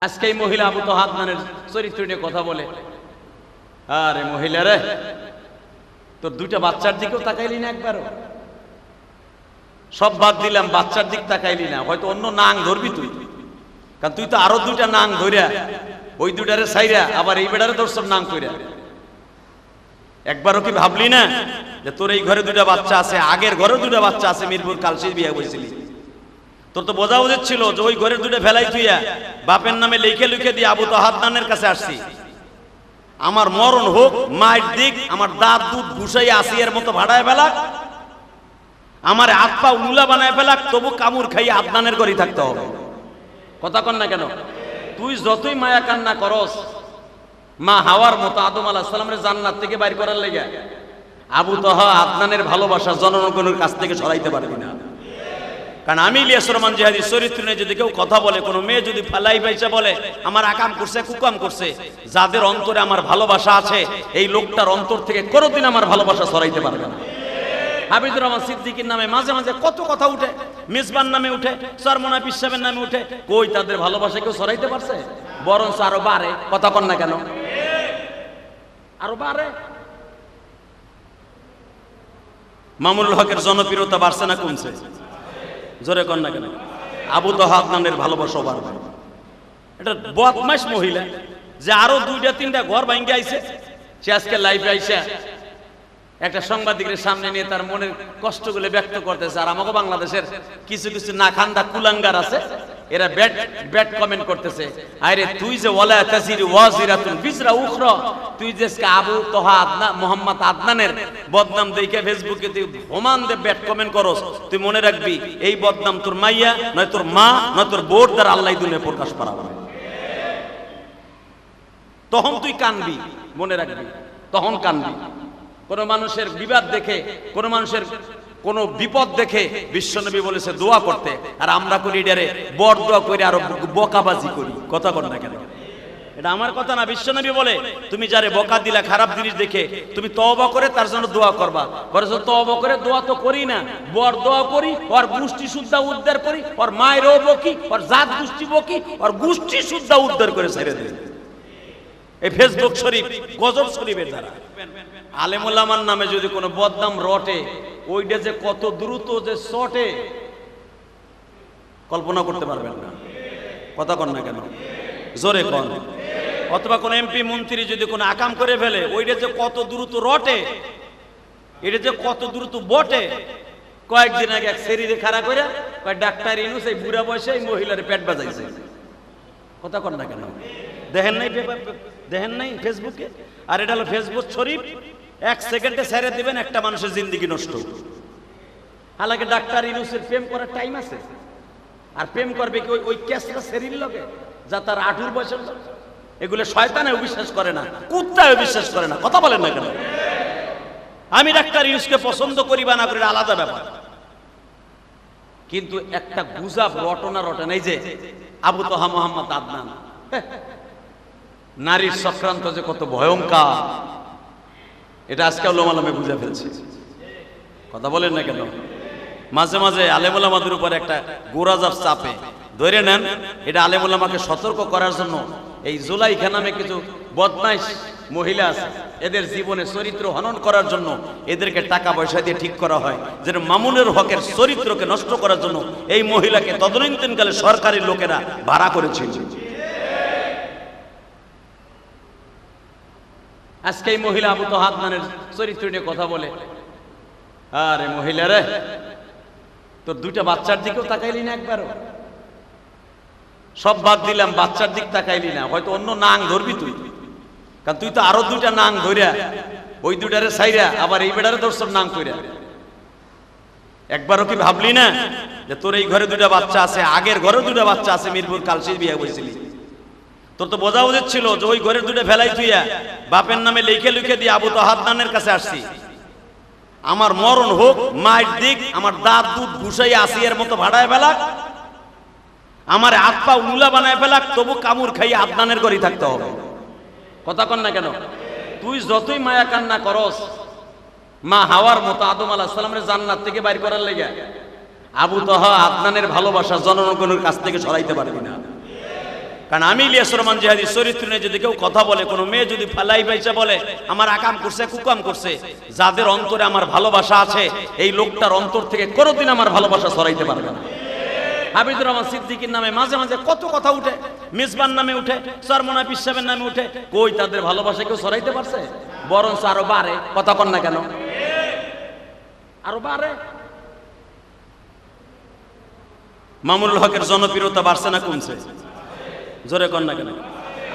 আজকে এই মহিলা আবু তাহা আদনানের চরিত্র নিয়ে কথা বলে, আরে মহিলা রে, তোর দুইটা বাচ্চার দিকেও তাকাইলি না একবারও? সব বাদ দিলাম, বাচ্চার দিক তাকাইলি না, হয়তো অন্য নাং ধরবি তুই, কারণ তুই তো আরো দুইটা নাং ধরিয়া ওই দুইটারে সাইরা আবার এই বেটারে দর্শন নাং কইরা। একবারও কি ভাবলি না যে তোর এই ঘরে দুইটা বাচ্চা আছে, আগের ঘরেও দুইটা বাচ্চা আছে, মিরপুর কালশির বিয়ে বলছিলি? তোর তো বোঝা উচিত ছিল যে ওই ঘরের দুইটা ফেলাই তুইয়া বাপের নামে লিখে লিখে দিয়ে আবু তাহা আদনানের কাছে আসছি, আমার মরণ হোক, মায়ের দিক, আমার দাঁত দুধ ঘুষাই আসিয়ার মতো ভাড়ায় ফেলাক, আমার হাত পা উলা বানায় ফেলাক, তবু কামড় খাইয়ে আদনানের ঘরেই থাকতে হবে। কথা কন না কেন? তুই যতই মায়া কান্না করস, মা হাওয়ার মতো আদম আলাইহিস সালামের জান্নাত থেকে বাইর করার লেগে আবু তাহা আদনানের ভালোবাসা জনগণের কাছ থেকে সরাইতে পারবি না। কারণ আমি ইলিয়াস রহমান জিহাদি চরিত্র নিয়ে যদি কেউ কথা বলে, কোনো মেয়ে যদি ফালাই পাইছে বলে আমার আকাম করছে, কুকাম করছে, যাদের অন্তরে আমার ভালোবাসা আছে, এই লোকটার অন্তর থেকে কোনোদিন আমার ভালোবাসা সরাইতে পারবে না। হাবিবুর রহমান সিদ্দিকীর নামে মাঝে মাঝে কত কথা উঠে, মেজবান নামে উঠে, সরমনা পীর সাহেবের নামে উঠে, কই তাদের ভালোবাসা কেউ সরাইতে পারছে? বরঞ্চ আরো বাড়ে। কথা কন না কেন? আরো বাড়ে। মামুনুল হকের জনপ্রিয়তা বাড়ছে না কমছে? জোরে কন না কেন? আবু তাহা আদনানের ভালোবাসা বাড়বে। এটা বদমাইশ মহিলা যে আরো দুইটা তিনটা ঘর ভাঙ্গে আইছে, সে আজকে লাইভে আইসা একটা সাংবাদিকের সামনে নিয়ে তার মনের কষ্টগুলো ব্যক্ত করতেছে। আর আমাকে বাংলাদেশের কিছু কিছু না খান্দা কুলাঙ্গার আছে, এরা ব্যাড কমেন্ট করতেছে, আরে তুই যে ওয়ালা তাজিরু ওয়াজিরাতুন বিজরা উখরা, তুই যে আবু তাহা আদনান মোহাম্মদ আদনানের বদনাম দেখে ফেসবুকে তুই হোমান দে ব্যাড কমেন্ট করস, তুই মনে রাখবি এই বদনাম তোর মাইয়া নয় তোর মা নয় তোর বোর দ্বারা আল্লাহ দুনিয়ায় প্রকাশ করাবে। তখন তুই কানবি, মনে রাখবি, তখন কানবি। কোন মানুষের বিবাদ দেখে, কোন মানুষের কোন বিপদ দেখে বিশ্বনবী বলেছে দোয়া করতে, আর আমরা করি এটারে বড় দোয়া করে আরো বকাবাজি করি। কথা কর না কেন? এটা আমার কথা না, বিশ্বনবী বলে তুমি যারে বকা দিলা খারাপ জিনিস দেখে, তুমি তওবা করে তার জন্য দোয়া করবা। বরঞ্চ তওবা করে দোয়া তো করি না, বড় দোয়া করি, ওর গোষ্ঠী শুদ্ধা উদ্ধার করি, ওর মায়েরও বকি, ওর জাত গোষ্ঠী বকি, ওর গোষ্ঠী শুদ্ধা উদ্ধার করে ছেড়ে দিই। এই ফেসবুক শরীফ, গজব শরীফের দ্বারা আলেমুল আমার নামে যদি কোনো বদনাম রটে, ওইটা যে কত দ্রুত যে শটে কল্পনা করতে পারবেন না। কথা কন না কেন? জোরে কন। অথবা কোন এমপি মন্ত্রী যদি কোনো আকাম করে ফেলে, ওইটা যে কত দ্রুত রটে, এটা যে কত দ্রুত বটে। কয়েকদিন আগে এক শরীরে খাড়া করে ডাক্তার ইনুস এই বুড়া বয়সে এই মহিলার পেট বাজাইছে। কথা কন না কেন? দেখেন নাই পেপার, দেখেন নাই ফেসবুকে? আর এটা হলো ফেসবুক শরীফ, এক সেকেন্ডে ছেড়ে দিবেন একটা মানুষের জিন্দেগি নষ্ট। হালাকে ডাক্তার ইনুসের প্রেম করার টাইম আছে, আর প্রেম করবে কি ওই ক্যাসটা শরীর লগে যা তার 18 বছর লোক? এগুলো শয়তানেও বিশ্বাস করে না, কুত্তাও বিশ্বাস করে না। কথা বলেন না কেন? আমি ডাক্তার ইনুসকে পছন্দ করি বা না করি আলাদা ব্যাপার, কিন্তু একটা গুজব রটনা রটনা, এই যে আবু তাহা মোহাম্মদ আদনান, নারীর চক্রান্ত যে কত ভয়ঙ্কর, এটা আজকে ওলামায়ে বুঝে ফেলছে। কথা বলেন না কেন? মাঝে মাঝে আলেম ওলামাদের উপর একটা গোরাজাব চাপে ধরে নেন, এটা আলেম ওলামাকে সতর্ক করার জন্য। এই জুলাইখা নামে কিছু বদমাইশ মহিলা আছে, এদের জীবনে চরিত্র হনন করার জন্য এদেরকে টাকা পয়সা দিয়ে ঠিক করা হয়, যেন মামুনুল হকের চরিত্রকে নষ্ট করার জন্য এই মহিলাকে তদনীন্তনকালে সরকারি লোকেরা ভাড়া করেছিল। আজকে এই মহিলা আবু তাহা আদনানের চরিত্র নিয়ে কথা বলে, আরে মহিলা রে, তোর দুইটা বাচ্চার দিকেও তাকাইলি না একবারও? সব বাদ দিলাম, বাচ্চার দিক তাকাইলি না, হয়তো অন্য নাং ধরবি তুই, কারণ তুই তো আরো দুইটা নাং ধরিয়া ওই দুইটারে সাইরা আবার এই বেটারে দর্শন নাং কইরা। একবারও কি ভাবলি না যে তোর এই ঘরে দুইটা বাচ্চা আছে, আগের ঘরেও দুইটা বাচ্চা আছে, মিরপুর কালশির বিয়ে বলছিলি? তোর তো বোঝা উচিত ছিল যে ওই ঘরের দুটো ফেলাই তুইয়া বাপের নামে লিখে লিখে দিয়ে আবু তাহা আদনানের কাছে আসছি, আমার মরণ হোক, মায়ের দিক, আমার দাঁত দুধ ঘুষাই আসিয়ার মতো ভাড়ায় ফেলাক, আমার হাত পা উলা বানায় ফেলাক, তবু কামড় খাইয়ে আদনানের ঘরেই থাকতে হবে। কথা কন না কেন? তুই যতই মায়া কান্না করস, মা হাওয়ার মতো আদম আলাইহিস সালামের জান্নাত থেকে বাইর করার লেগে আবু তাহা আদনানের ভালোবাসা জনগণের কাছ থেকে সরাইতে পারবি না। কারণ আমি ইলিয়াস রহমান জিহাদি চরিত্র নিয়ে যদি কেউ কথা বলে, কোনো মেয়ে যদি ফালাই পাইছে বলে আমার আকাম করছে কুকাম করছে, যাদের অন্তরে আমার ভালোবাসা আছে এই লোকটার অন্তর থেকে কোনোদিন আমার ভালোবাসা সরাইতে পারবে না। হাবিবুর রহমান সিদ্দিকীর নামে মাঝে মাঝে কত কথা উঠে, মিসবান নামে উঠে, সরমনা পিসাবের নামে উঠে, কই তাদের ভালোবাসা কেউ সরাইতে পারছে? বরঞ্চ আরো বাড়ে। কথা কন না কেন? আরো বাড়ে। মামুনুল হকের জনপ্রিয়তা বাড়ছে না কমছে? জোরে কন না কেন?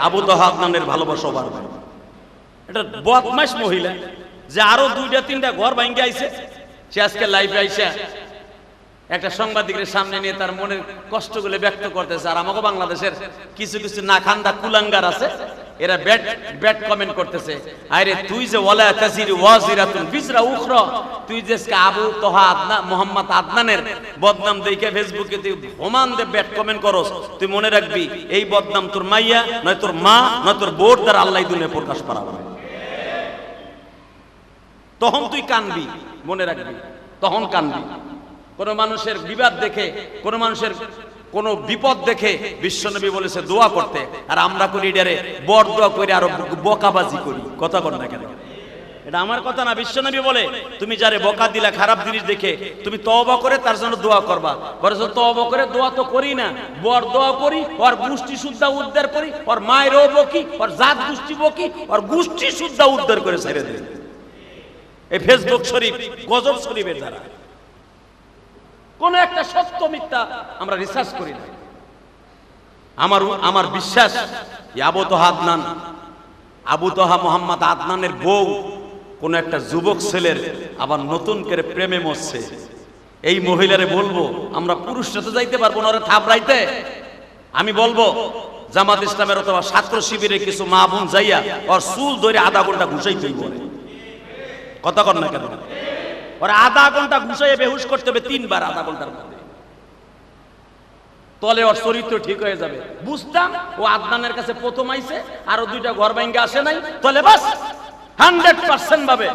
আবু তাহা আদনানের ভালোবাসা বাড়বে। এটা বদমাইশ মহিলা যে আরো 2-3টা ঘর ভাঙ্গে আইছে, সে আজকে লাইভে আইসা একটা সাংবাদিকের সামনে নিয়ে তার মনের কষ্টগুলো ব্যক্ত করতেছে। আর আমাকে বাংলাদেশের কিছু কিছু নাখান্দা কুলাঙ্গার আছে, এরা ব্যাড কমেন্ট করতেছে, আরে তুই যে ওয়ালা তাজিরি ওয়াজিরাতুন বিজরা উখরা, তুই যে আবু তাহা আদনান মোহাম্মদ আদনানের বদনাম দেখে ফেসবুকে তুই হোমান দে ব্যাড কমেন্ট করস, তুই মনে রাখবি এই বদনাম তোর মাইয়া নয় তোর মা নয় তোর বোর দ্বারা আল্লাহ দুনিয়ায় প্রকাশ করাবে। তখন তুই কানবি, মনে রাখবি, তখন কানবি। কোন মানুষের বিবাদ দেখে, কোন মানুষের কোন বিপদ দেখে বিশ্বনবী বলেছে দোয়া করতে, আর আমরা করি এটারে বড় দোয়া করে আরো বকাবাজি করি। কথা বল না কেন? এটা আমার কথা না, বিশ্বনবী বলে তুমি যারে বকা দিলা খারাপ জিনিস দেখে, তুমি তওবা করে তার জন্য দোয়া করবা। বরঞ্চ তওবা করে দোয়া তো করি না, বড় দোয়া করি, ওর গোষ্ঠী সুদ্ধা উদ্ধার করি, ওর মায়েরও বকি, ওর জাত গোষ্ঠী বকি, ওর গোষ্ঠী সুদ্ধা উদ্ধার করে ছেড়ে দিই। এই ফেসবুক শরীফ, গজব শরীফের দ্বারা কোন একটা সত্য মিথ্যা আমরা রিসার্চ করি না। আমার বিশ্বাস আবু তাহা আদনান, আবু তাহা মোহাম্মদ আদনানের বউ কোন একটা যুবক ছেলের আবার নতুন করে প্রেমে মরছে। এই মহিলারে বলবো, আমরা পুরুষরা তো যাইতে পারবো না ওরা থাপড়াইতে, আমি বলবো জামাত ইসলামের অথবা ছাত্র শিবিরে কিছু মা বোন যাইয়া ওর চুল ধরে আধা ঘন্টা ঘুষাইতেই বলে। কথা কর না কেন? ওরা আধা ঘন্টা ঘুষাইয়ে বেহুশ করতে হবে 3 বার আধা ঘন্টার মধ্যে, তলে ওর চরিত্র ঠিক হয়ে যাবে। বুঝতাম ও আদনানের কাছে প্রথম আইছে, আরো 2টা ঘর ভাঙ্গা আসে নাই, তলে বাস 100% ভাবে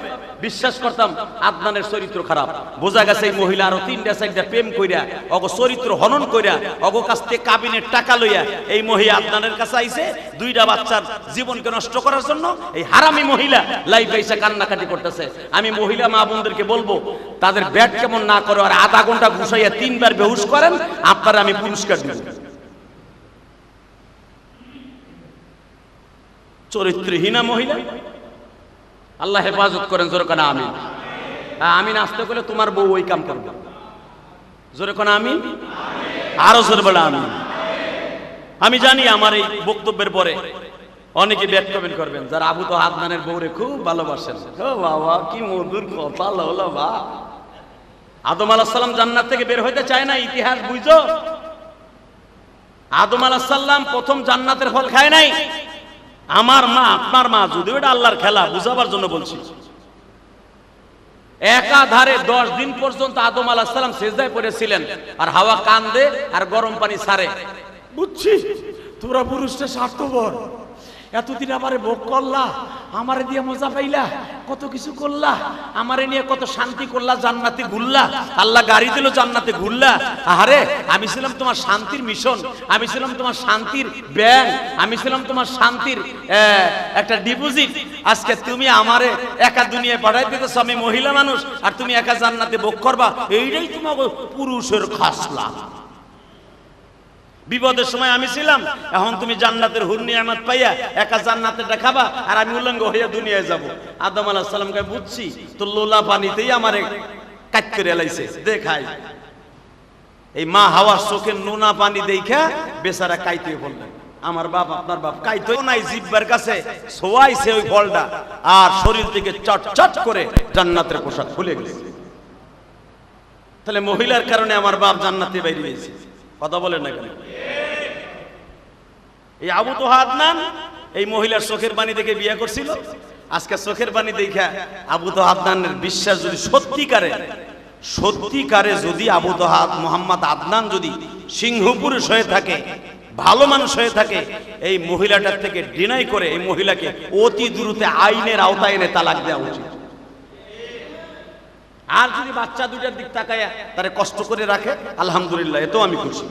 বিশ্বাস করতাম আদনানের চরিত্র খারাপ। বোঝা গেছে এই মহিলা আরো 3টা-4টা প্রেম কইরা অগো চরিত্র হনন কইরা অগো কাছ থেকে কাবিনের টাকা লইয়া এই মহিলা আদনানের কাছে আইছে 2টা বাচ্চার জীবনকে নষ্ট করার জন্য। এই হারামি মহিলা লাইভে এসে কান্নাকাটি করতেছে। আমি মহিলা মা বোনদেরকে বলবো তাদের ব্যাট কেমন না করে আর আধা ঘন্টা ঘুষাইয়া 3 বার বেহুশ করেন, আপনারা আমি পুরস্কার দিব। চরিত্রহীনা মহিলা, আল্লাহ হেফাজত করেন। জোরে কোন আমিন। আমিন আসতে গেলে তোমার বউ ওই কাম করবে। জোরে কোন আমিন, আরো জোরে বলে আমিন। আমি জানি আমার এই বক্তব্যের পরে অনেকে ব্যাড কমেন্ট করবেন যারা আবু তাহা আদনানের বউরে খুব ভালোবাসেন। ও বাবা কি মধুর কথা হলো বা। আদম আলাইহিস সালাম জান্নাত থেকে বের হইতে চায় না, ইতিহাস বুঝো। আদম আলাইহিস সালাম প্রথম জান্নাতের ফল খায় নাই। আমার মা আপনার মা, যদি এটা আল্লাহর খেলা বুঝাবার জন্য বলছি, একাধারে 10 দিন পর্যন্ত আদম আলাইহিস সালাম সিজদায় পড়েছিলেন, আর হাওয়া কান্দে আর গরম পানি ছাড়ে। বুঝছি তোমরা পুরুষটা স্বার্থপর, এতদিন আমারে ভোগ করলা, আমারে দিয়ে মজা পাইলা, কত কিছু করলা, আমারে নিয়ে কত শান্তি করলা, জান্নাতে ঘুরলা, আল্লাহ গাড়ি দিল জান্নাতে ঘুরলা। আরে আমি ছিলাম তোমার শান্তির মিশন, আমি ছিলাম তোমার শান্তির ব্যাংক, আমি ছিলাম তোমার শান্তির একটা ডিপোজিট। আজকে তুমি আমারে একা দুনিয়ায় পাঠাই দিতেছ, আমি মহিলা মানুষ, আর তুমি একা জান্নাতে ভোগ করবা। এইটাই তোমার পুরুষের খাসলা। বিপদের সময় আমি ছিলাম, এখন তুমি জান্নাতের হুর নিয়ামত পাইয়া একা জান্নাতে দেখাবা, আর আমি উলঙ্গ হইয়া দুনিয়ায় যাব। আদম আলাইহিস সালামকে বুঝছি তো লোলা পানিতেই আমারে কাট করে লাইছে দেখাই। এই মা হাওয়ার চোখের নোনা পানি দেখা বেচারা কাইতে বললেন, আমার বাপ আপনার বাপ কাইতেও নাই, জিহ্বার কাছে ছোঁয়াইছে ওই ফলটা, আর শরীর থেকে চটচট করে জান্নাতের পোশাক খুলে গেছে। তাহলে মহিলার কারণে আমার বাপ জান্নাতে বাইরে গেছে। কথা বলেন না কেন? এই আবু তাহা আদনান এই মহিলার চোখের পানি দেখে বিয়ে করছিল। আজকে চোখের পানি দেখা আবু তাহা আদনানের বিশ্বাস যদি সত্যিকারে যদি আবু তাহা মোহাম্মদ আদনান যদি সিংহ পুরুষ হয়ে থাকে, ভালো মানুষ হয়ে থাকে, এই মহিলাটার থেকে ডিনাই করে এই মহিলাকে অতি দ্রুত আইনের আওতায় এনে তালাক দেওয়া উচিত। আর যদি বাচ্চা দুটার দিক তাকায় তারে কষ্ট করে রাখে, আলহামদুলিল্লাহ, এতেও আমি খুশি।